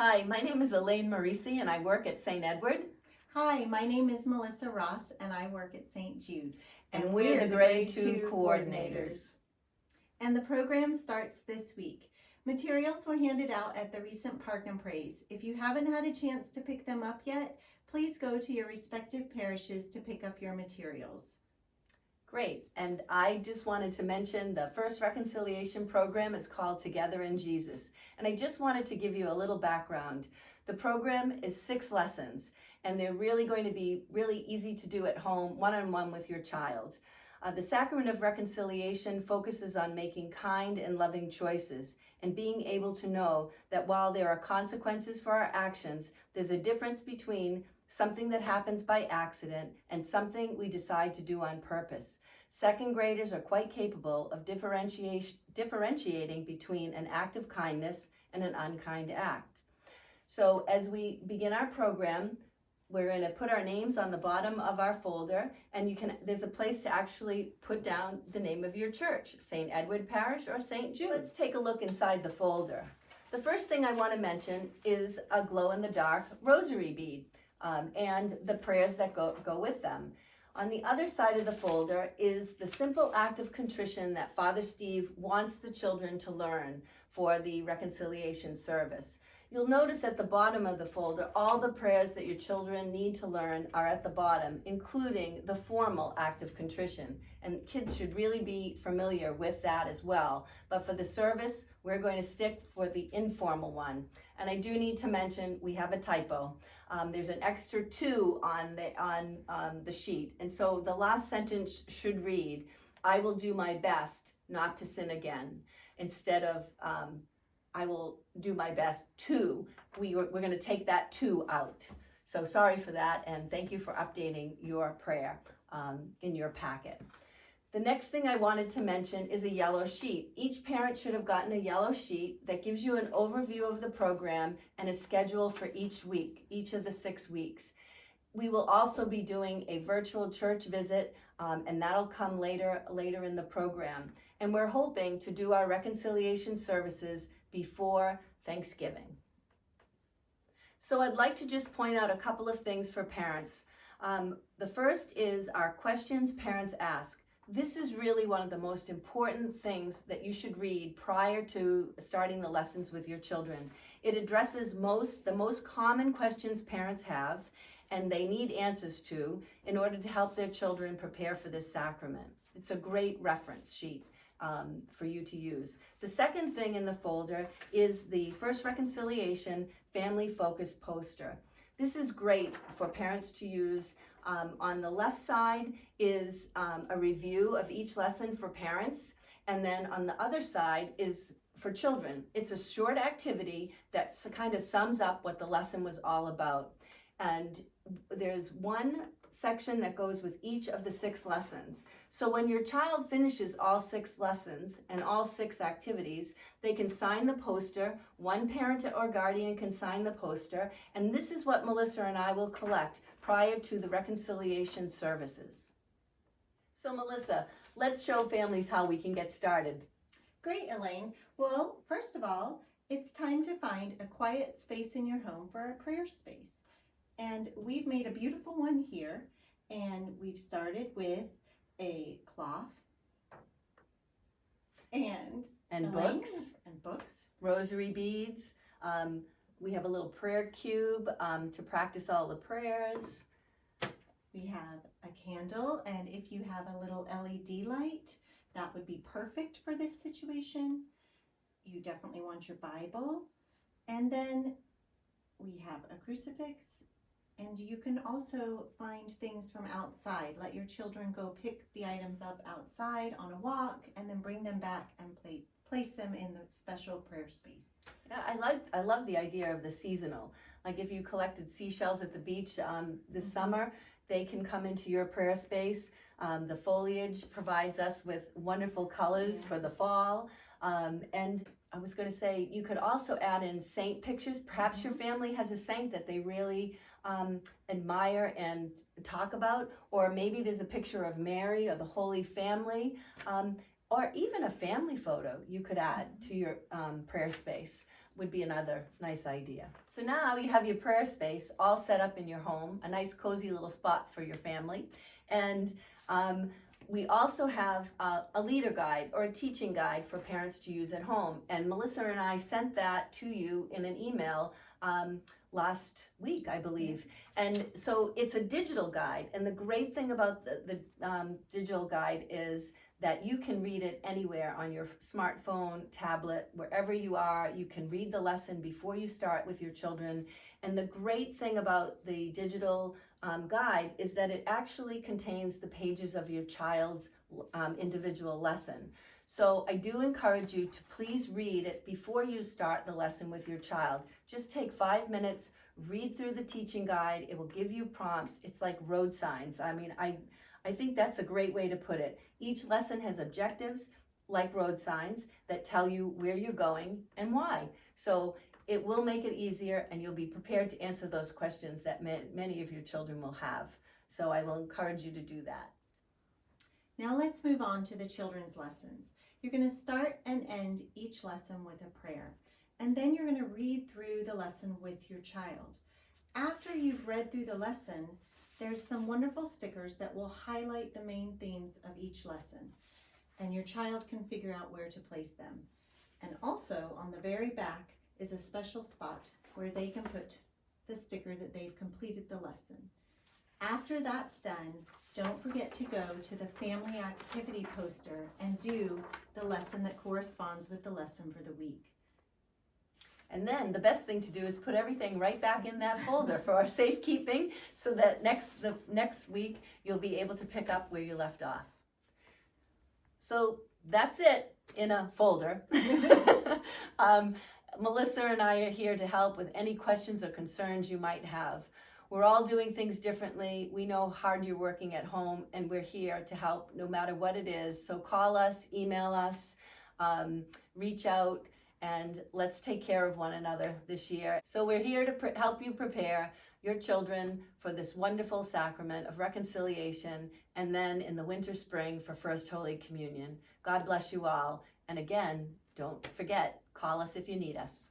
Hi, my name is Elaine Morisi and I work at St. Edward. Hi, my name is Melissa Ross and I work at St. Jude. And we're the Grade 2 coordinators. And the program starts this week. Materials were handed out at the recent Park and Praise. If you haven't had a chance to pick them up yet, please go to your respective parishes to pick up your materials. Great, and I just wanted to mention the first reconciliation program is called Together in Jesus. And I just wanted to give you a little background. The program is 6 lessons, and they're really going to be really easy to do at home, one-on-one with your child. The sacrament of reconciliation focuses on making kind and loving choices and being able to know that while there are consequences for our actions, there's a difference between something that happens by accident and something we decide to do on purpose. Second graders are quite capable of differentiating between an act of kindness and an unkind act. So as we begin our program, we're going to put our names on the bottom of our folder, and there's a place to actually put down the name of your church, St. Edward Parish or St. Jude. Let's take a look inside the folder. The first thing I want to mention is a glow-in-the-dark rosary bead. And the prayers that go with them. On the other side of the folder is the simple act of contrition that Father Steve wants the children to learn for the reconciliation service. You'll notice at the bottom of the folder, all the prayers that your children need to learn are at the bottom, including the formal act of contrition. And kids should really be familiar with that as well. But for the service, we're going to stick for the informal one. And I do need to mention, we have a typo. There's an extra 2 on the sheet. And so the last sentence should read, I will do my best not to sin again. Instead of, I will do my best to, we're going to take that 2 out. So sorry for that, and thank you for updating your prayer in your packet. The next thing I wanted to mention is a yellow sheet. Each parent should have gotten a yellow sheet that gives you an overview of the program and a schedule for each week, each of the 6 weeks. We will also be doing a virtual church visit, and that'll come later in the program. And we're hoping to do our reconciliation services before Thanksgiving. So I'd like to just point out a couple of things for parents. The first is our questions parents ask. This is really one of the most important things that you should read prior to starting the lessons with your children. It addresses the most common questions parents have and they need answers to in order to help their children prepare for this sacrament. It's a great reference sheet for you to use. The second thing in the folder is the First Reconciliation Family Focus poster. This is great for parents to use. On the left side is a review of each lesson for parents, and then on the other side is for children. It's a short activity that kind of sums up what the lesson was all about. And there's one section that goes with each of the 6 lessons. So when your child finishes all 6 lessons and all 6 activities, they can sign the poster. One parent or guardian can sign the poster, and this is what Melissa and I will collect prior to the reconciliation services. So Melissa, let's show families how we can get started. Great, Elaine. Well, first of all, it's time to find a quiet space in your home for a prayer space. And we've made a beautiful one here, and we've started with a cloth and books, rosary beads. We have a little prayer cube to practice all the prayers. We have a candle, and if you have a little LED light, that would be perfect for this situation. You definitely want your Bible, and then we have a crucifix. And you can also find things from outside. Let your children go pick the items up outside on a walk and then bring them back and place them in the special prayer space. Yeah, I love the idea of the seasonal. Like if you collected seashells at the beach this summer, they can come into your prayer space. The foliage provides us with wonderful colors for the fall. And I was going to say, you could also add in saint pictures. Perhaps your family has a saint that they really admire and talk about, or maybe there's a picture of Mary or the Holy Family, or even a family photo you could add to your prayer space. would be another nice idea. So now you have your prayer space all set up in your home, a nice cozy little spot for your family. And we also have a leader guide or a teaching guide for parents to use at home. And Melissa and I sent that to you in an email last week, I believe. And so it's a digital guide. And the great thing about the digital guide is that you can read it anywhere on your smartphone, tablet, wherever you are. You can read the lesson before you start with your children. And the great thing about the digital guide is that it actually contains the pages of your child's individual lesson. So I do encourage you to please read it before you start the lesson with your child. Just take 5 minutes, read through the teaching guide. It will give you prompts. It's like road signs. I mean, I think that's a great way to put it. Each lesson has objectives like road signs that tell you where you're going and why. So it will make it easier, and you'll be prepared to answer those questions that many of your children will have. So I will encourage you to do that. Now let's move on to the children's lessons. You're going to start and end each lesson with a prayer, and then you're going to read through the lesson with your child. After you've read through the lesson, there's some wonderful stickers that will highlight the main themes of each lesson, and your child can figure out where to place them. And also on the very back is a special spot where they can put the sticker that they've completed the lesson. After that's done, don't forget to go to the family activity poster and do the lesson that corresponds with the lesson for the week. And then the best thing to do is put everything right back in that folder for our safekeeping, so that the next week you'll be able to pick up where you left off. So that's it in a folder. Melissa and I are here to help with any questions or concerns you might have. We're all doing things differently. We know how hard you're working at home, and we're here to help no matter what it is. So call us, email us, reach out, and let's take care of one another this year. So we're here to help you prepare your children for this wonderful sacrament of reconciliation, and then in the winter, spring for First Holy Communion. God bless you all. And again, don't forget, call us if you need us.